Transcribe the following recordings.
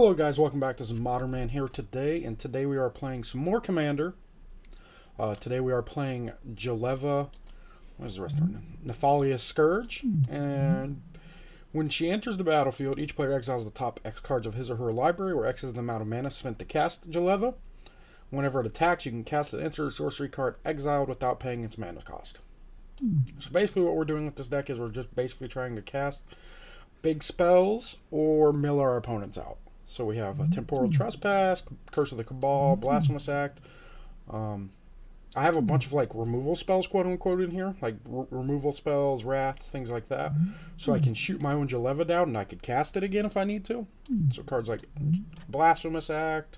Hello guys, welcome back. This is Modern Man here today, and today we are playing some more Commander. Today we are playing Jeleva, what is the rest of her name? Nephalia Scourge, and when she enters the battlefield, each player exiles the top X cards of his or her library, where X is the amount of mana spent to cast Jeleva. Whenever it attacks, you can cast an instant or sorcery card exiled without paying its mana cost. So basically what we're doing with this deck is we're just basically trying to cast big spells or mill our opponents out. So we have a Temporal Trespass, Curse of the Cabal, Blasphemous Act. I have a bunch of like removal spells, quote unquote, in here, like removal spells, wraths, things like that. So I can shoot my own Jeleva down and I could cast it again if I need to. So cards like Blasphemous Act,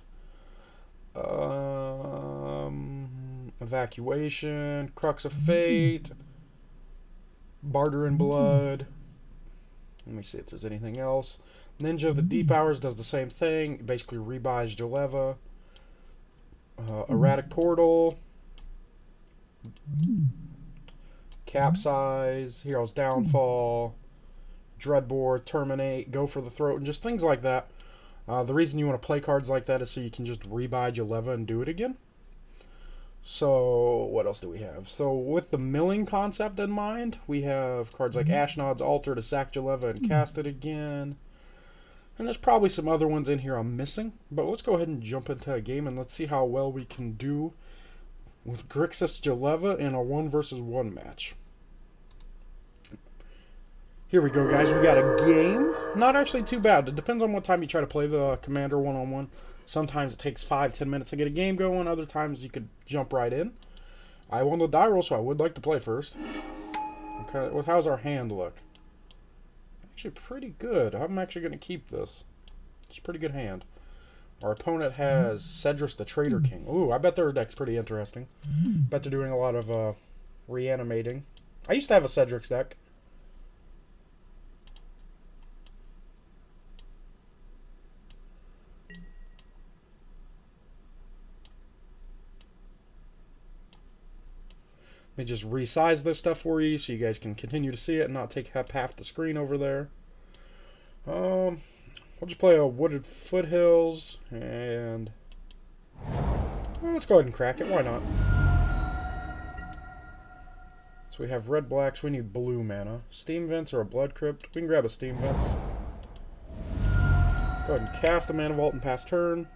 Evacuation, Crux of Fate, Barter in Blood. Let me see if there's anything else. Ninja of the Deep Hours does the same thing. It basically rebuys Jeleva. Erratic Portal. Capsize. Hero's Downfall. Dreadbore. Terminate. Go for the Throat. And just things like that. The reason you want to play cards like that is so you can just rebuy Jeleva and do it again. So, what else do we have? So, with the milling concept in mind, we have cards like Ashnod's Altar to sack Jeleva and cast it again. And there's probably some other ones in here I'm missing. But let's go ahead and jump into a game and let's see how well we can do with Grixis Jeleva in a 1-versus-1 match. Here we go, guys. We got a game. Not actually too bad. It depends on what time you try to play the Commander one-on-one. Sometimes it takes 5-10 minutes to get a game going. Other times you could jump right in. I won the die roll, so I would like to play first. Okay, well, how's our hand look? Actually, pretty good. I'm actually going to keep this. It's a pretty good hand. Our opponent has Sedris the Traitor King. Ooh, I bet their deck's pretty interesting. Bet they're doing a lot of reanimating. I used to have a Sedris deck. Let me just resize this stuff for you so you guys can continue to see it and not take up half the screen over there. We'll just play a Wooded Foothills and well, let's go ahead and crack it. Why not? So we have red-black, so we need blue mana. Steam Vents or a Blood Crypt. We can grab a Steam Vents. Go ahead and cast a Mana Vault and pass turn.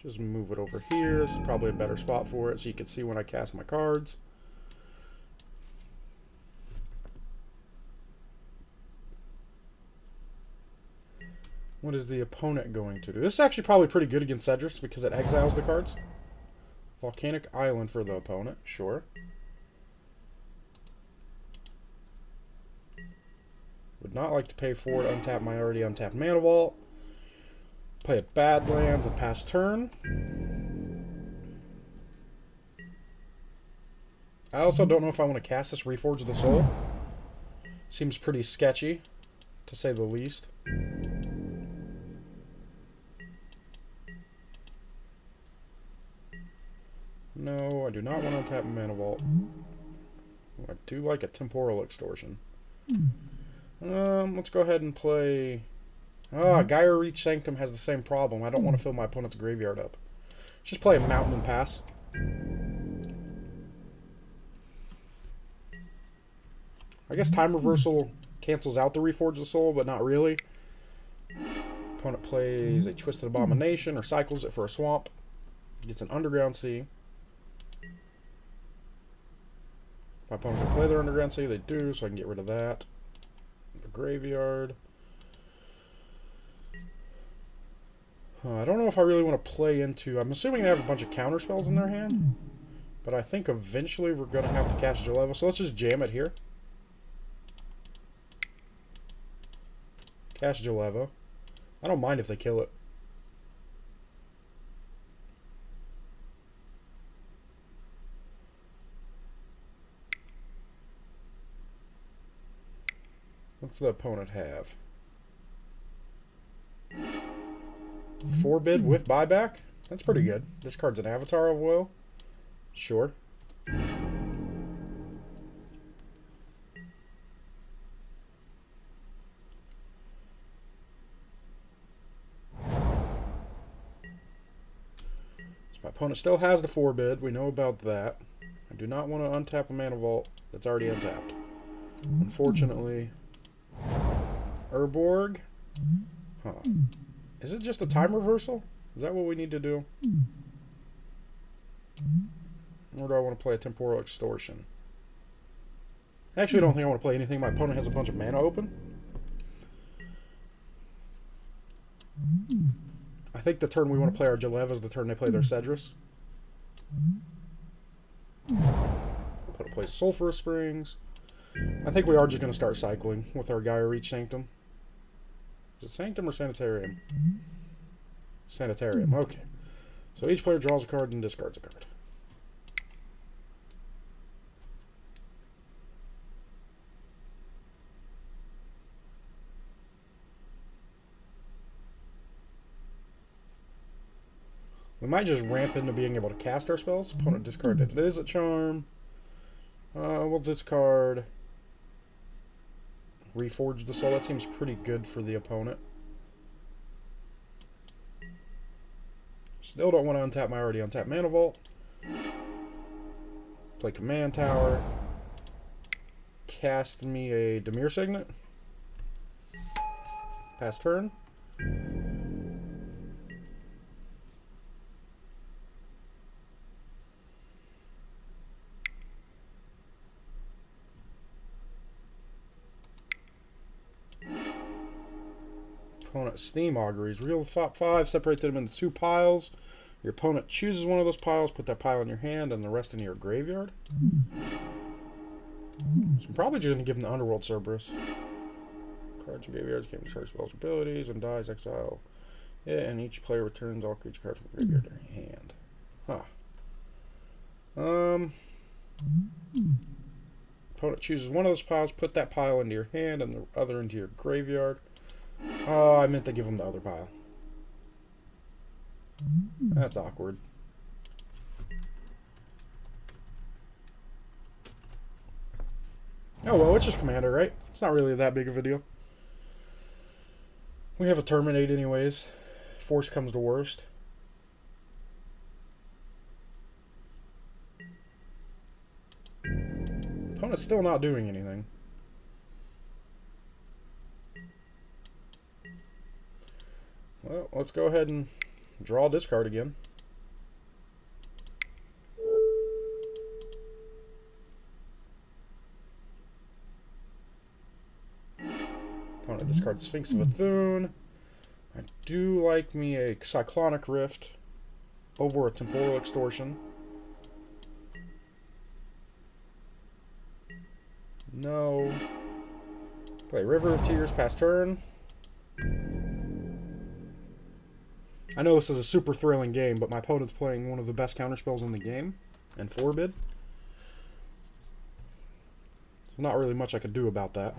Just move it over here. This is probably a better spot for it so you can see when I cast my cards. What is the opponent going to do? This is actually probably pretty good against Sedris because it exiles the cards. Volcanic Island for the opponent, sure. Would not like to pay for it. Untap my already untapped Mana Vault. Play a Badlands and pass turn. I also don't know if I want to cast this Reforge the Soul. Seems pretty sketchy, to say the least. No, I do not want to untap Mana Vault. I do like a Temporal Extortion. Let's go ahead and play... Gyre Reach Sanctum has the same problem. I don't want to fill my opponent's graveyard up. Let's just play a Mountain and pass. I guess Time Reversal cancels out the Reforge the Soul, but not really. Opponent plays a Twisted Abomination or cycles it for a swamp. Gets an Underground Sea. My opponent can play their Underground Sea. They do, so I can get rid of that. The graveyard. I don't know if I really want to play into... I'm assuming they have a bunch of counter spells in their hand. But I think eventually we're going to have to cast Jeleva. So let's just jam it here. Cast Jeleva. I don't mind if they kill it. What's the opponent have? Forbid with buyback? That's pretty good. This card's an Avatar of Woe. Sure. Opponent still has the forbid. We know about that. I do not want to untap a mana vault that's already untapped. Unfortunately. Urborg? Huh. Is it just a time reversal? Is that what we need to do? Or do I want to play a temporal extortion? I actually don't think I want to play anything. My opponent has a bunch of mana open. I think the turn we want to play our Jeleva is the turn they play their Sedris. Opponent plays Sulphurous Springs. I think we are just going to start cycling with our Gaia Reach Sanctum. Is it Sanctum or Sanitarium? Sanitarium, okay. So each player draws a card and discards a card. We might just ramp into being able to cast our spells. Opponent discarded. It is a charm. We'll discard Reforge the Soul. That seems pretty good for the opponent. Still don't want to untap my already untapped Mana Vault. Play Command Tower. Cast me a Dimir Signet. Pass turn. Opponent Steam Auguries. Reveal the top 5, separate them into 2 piles. Your opponent chooses one of those piles, put that pile in your hand, and the rest in your graveyard. So I'm probably just going to give them the Underworld Cerberus. Cards in graveyards can discard spells, abilities, and dies, exile. Yeah, and each player returns all creature cards from the graveyard to their hand. Huh. Opponent chooses one of those piles, put that pile into your hand, and the other into your graveyard. Oh, I meant to give him the other pile. That's awkward. Oh well, it's just Commander, right? It's not really that big of a deal. We have a Terminate anyways. If worst comes to worst. Opponent's still not doing anything. Well, let's go ahead and draw a discard again. Opponent discards Sphinx of Bethune. I do like me a Cyclonic Rift over a Temporal Extortion. No. Play River of Tears, pass turn. I know this is a super thrilling game, but my opponent's playing one of the best counterspells in the game, and forbid. So not really much I could do about that.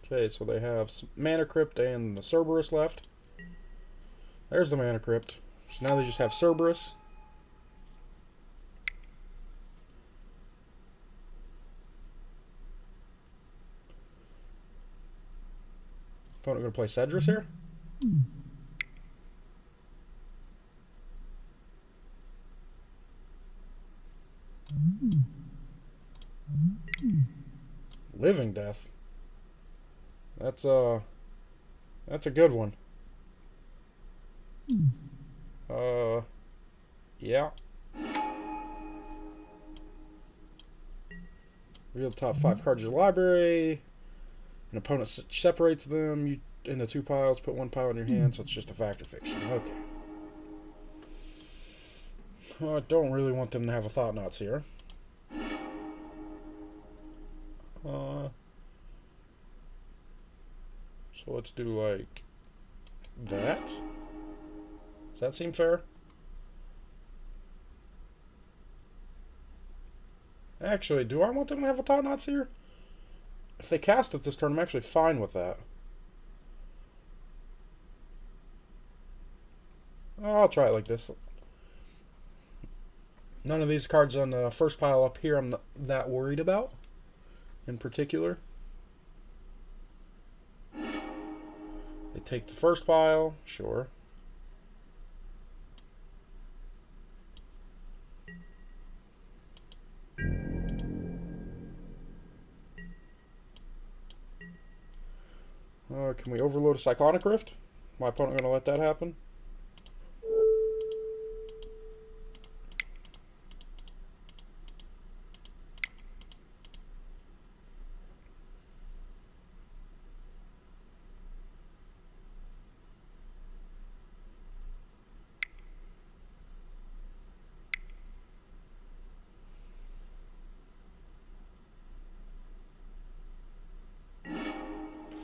Okay, so they have Mana Crypt and the Cerberus left. There's the Mana Crypt. So now they just have Cerberus. Opponent going to play Sedris here. Living Death. That's a good one. Yeah. Reveal the top 5 cards of your library. An opponent separates them you into 2 piles, put 1 pile in your hand, so it's just a Fact or Fiction. Okay. I don't really want them to have a Thought Knots here. So let's do like that. Does that seem fair? Actually, do I want them to have a Thought Knots here? If they cast it this turn, I'm actually fine with that. I'll try it like this. None of these cards on the first pile up here I'm not that worried about in particular. They take the first pile, sure. Can we overload a Psychotic Rift? My opponent gonna let that happen?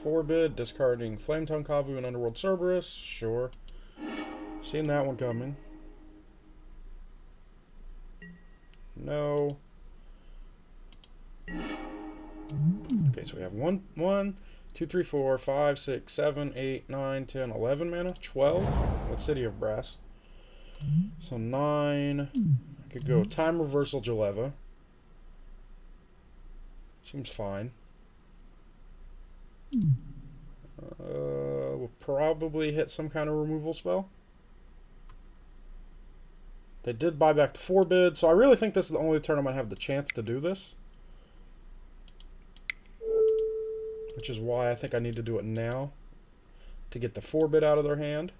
Forbid, discarding Flame Tongue Kavu and Underworld Cerberus. Sure. Seen that one coming. No. Okay, so we have 1, 2, 3, 4, 5, 6, 7, 8, 9, 10, 11 mana. 12 with City of Brass. So 9. I could go Time Reversal Jeleva. Seems fine. We'll probably hit some kind of removal spell. They did buy back the Forbid, so I really think this is the only turn I might have the chance to do this. Which is why I think I need to do it now. To get the Forbid out of their hand.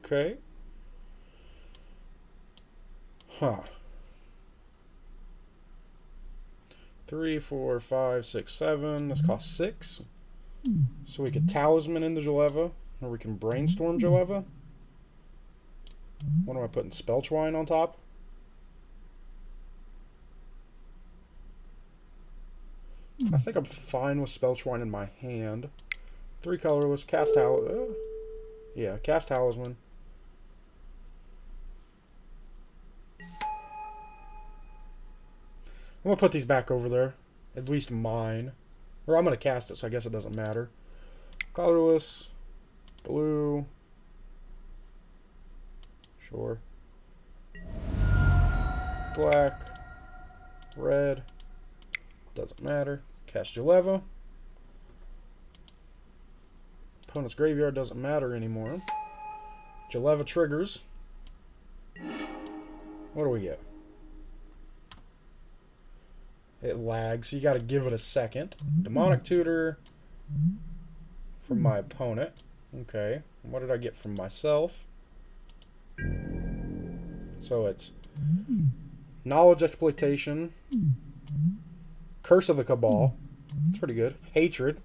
Okay. Huh. 3, 4, 5, 6, 7. This costs 6. So we could Talisman into Jeleva, or we can Brainstorm Jeleva. What am I putting? Spelltwine on top? I think I'm fine with Spelltwine in my hand. 3 colorless, cast Talisman. Yeah, cast Talisman. I'm going to put these back over there. At least mine. Or I'm going to cast it, so I guess it doesn't matter. Colorless. Blue. Sure. Black. Red. Doesn't matter. Cast Jeleva. Opponent's graveyard doesn't matter anymore. Jeleva triggers. What do we get? It lags, so you gotta give it a second. Demonic Tutor from my opponent. Okay. What did I get from myself? So it's Knowledge Exploitation. Curse of the Cabal. It's pretty good. Hatred.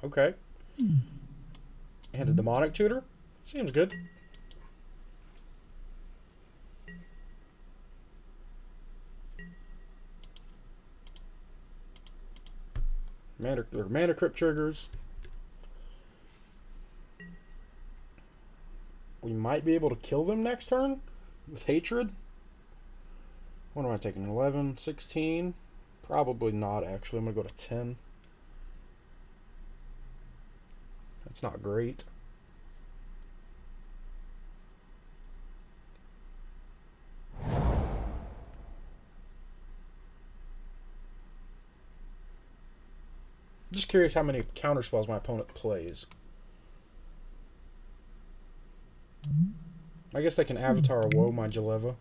Okay. And a Demonic Tutor. Seems good. Mana Crypt triggers. We might be able to kill them next turn with Hatred. What am I taking? 11, 16? Probably not, actually. I'm going to go to 10. That's not great. Just curious how many counterspells my opponent plays. I guess they can Avatar Woe my Jeleva.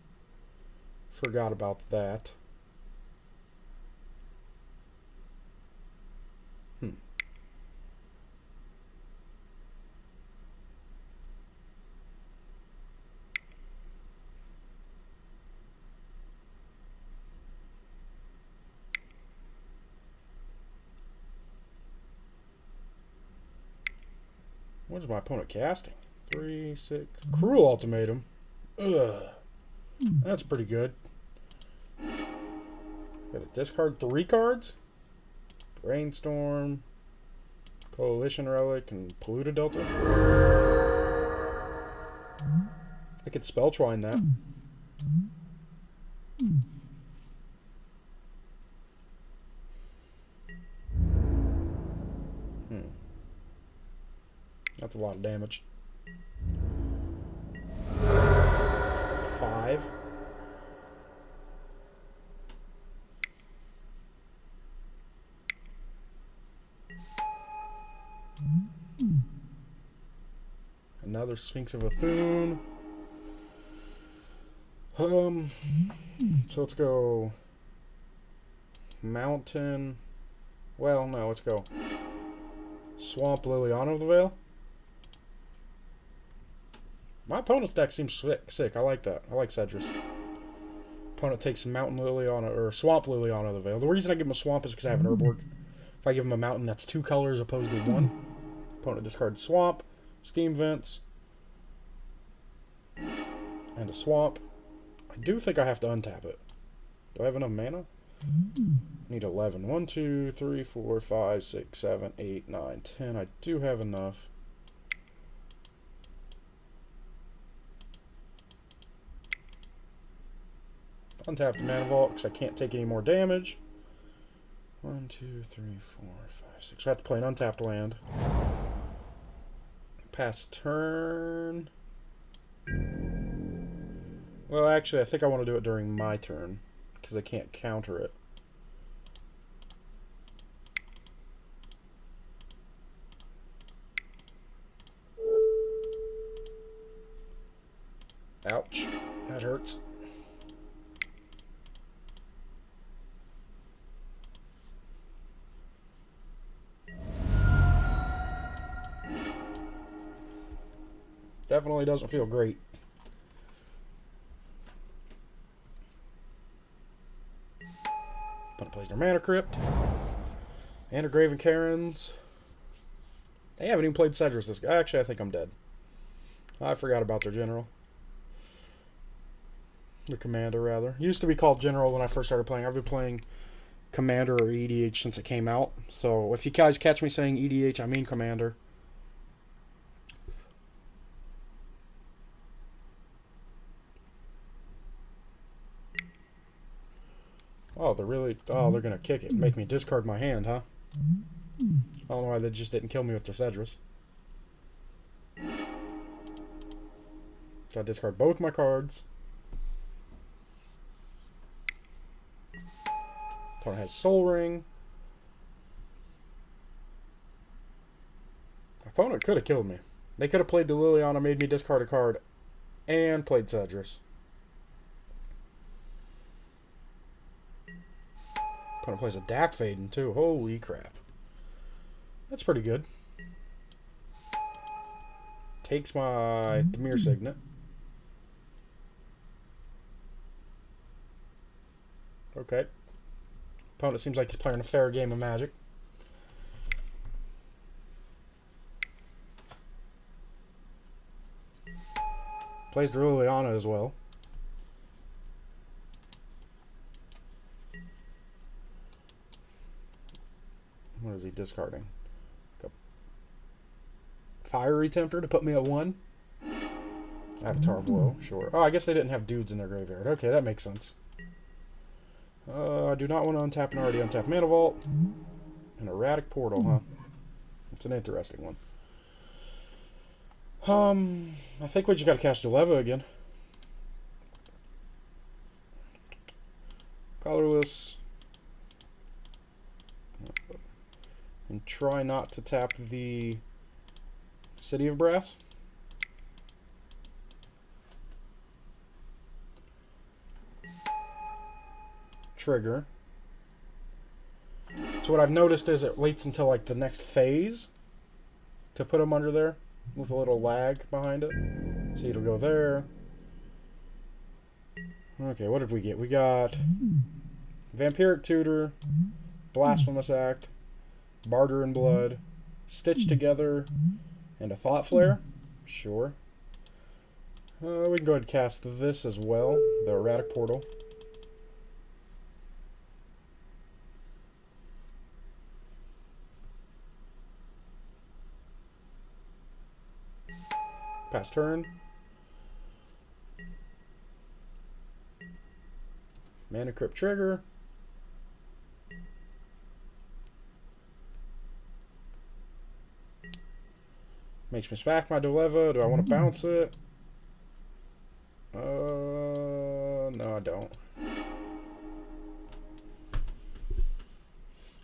Forgot about that. What is my opponent casting? 3, 6. Cruel Ultimatum. Ugh. That's pretty good. Gotta discard 3 cards. Brainstorm. Coalition Relic and Polluted Delta. I could Spelltwine that. That's a lot of damage. 5. Another Sphinx of Athun. So let's go Mountain. Well, no, let's go Swamp Liliana of the Veil. My opponent's deck seems sick. I like that. I like Sedris. Opponent takes Mountain Liliana or Swamp Liliana of the Veil. The reason I give him a Swamp is because I have an Herb. If I give him a Mountain, that's 2 colors opposed to 1. Opponent discards Swamp, Steam Vents, and a Swamp. I do think I have to untap it. Do I have enough mana? I need 11. 1, 2, 3, 4, 5, 6, 7, 8, 9, 10. I do have enough. Untap the Mana Vault because I can't take any more damage. 1, 2, 3, 4, 5, 6. I have to play an untapped land. Pass turn. Well, actually, I think I want to do it during my turn because I can't counter it. Ouch. That hurts. Definitely doesn't feel great. Opponent plays their Mana Crypt. And a Graven Karens. They haven't even played Sedris this guy. Actually, I think I'm dead. I forgot about their general. The commander, rather. Used to be called general when I first started playing. I've been playing commander or EDH since it came out. So if you guys catch me saying EDH, I mean commander. Oh, they're really... Oh, they're going to kick it and make me discard my hand, huh? I don't know why they just didn't kill me with their Sedris. Gotta discard both my cards. Opponent has Soul Ring. My opponent could have killed me. They could have played the Liliana, made me discard a card, and played Sedris. Opponent plays a Dak Faden too. Holy crap. That's pretty good. Takes my Demir Signet. Okay. Opponent seems like he's playing a fair game of Magic. Plays the Liliana as well. What is he discarding? Fiery Tempter to put me at 1. Avatar of Woe, sure. Oh, I guess they didn't have dudes in their graveyard. Okay, that makes sense. I do not want to untap an already untapped Mana Vault. An Erratic Portal, huh? It's an interesting one. I think we just got to cast Jeleva again. Colorless. And try not to tap the City of Brass. Trigger. So what I've noticed is it waits until like the next phase to put them under there with a little lag behind it. See, it'll go there. Okay, what did we get? We got Vampiric Tutor, Blasphemous Act, Barter in Blood, Stitch Together, and a Thought Flare. Sure. We can go ahead and cast this as well, the Erratic Portal. Pass turn. Mana Crypt trigger. Makes me smack my Jeleva. Do I want to bounce it? No, I don't.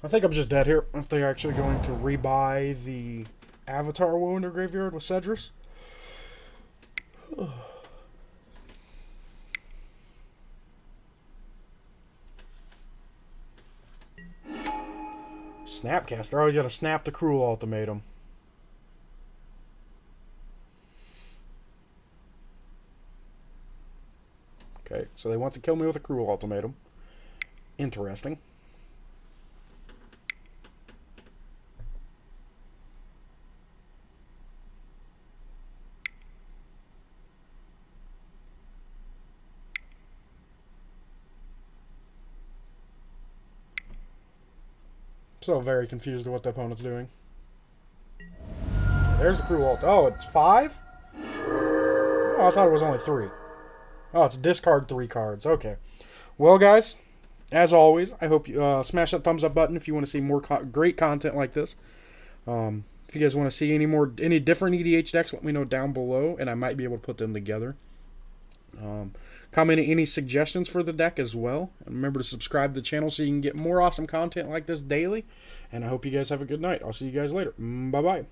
I think I'm just dead here. If they're actually going to rebuy the Avatar Woe in their graveyard with Sedris. Snapcaster. Always got to snap the cruel ultimatum. Okay, so they want to kill me with a cruel ultimatum. Interesting. So very confused at what the opponent's doing. There's the cruel ult. Oh, it's 5? Oh, I thought it was only 3. Oh, it's discard 3 cards. Okay. Well, guys, as always, I hope you smash that thumbs up button if you want to see more great content like this. If you guys want to see any different EDH decks, let me know down below, and I might be able to put them together. Comment any suggestions for the deck as well. And remember to subscribe to the channel so you can get more awesome content like this daily. And I hope you guys have a good night. I'll see you guys later. Bye-bye.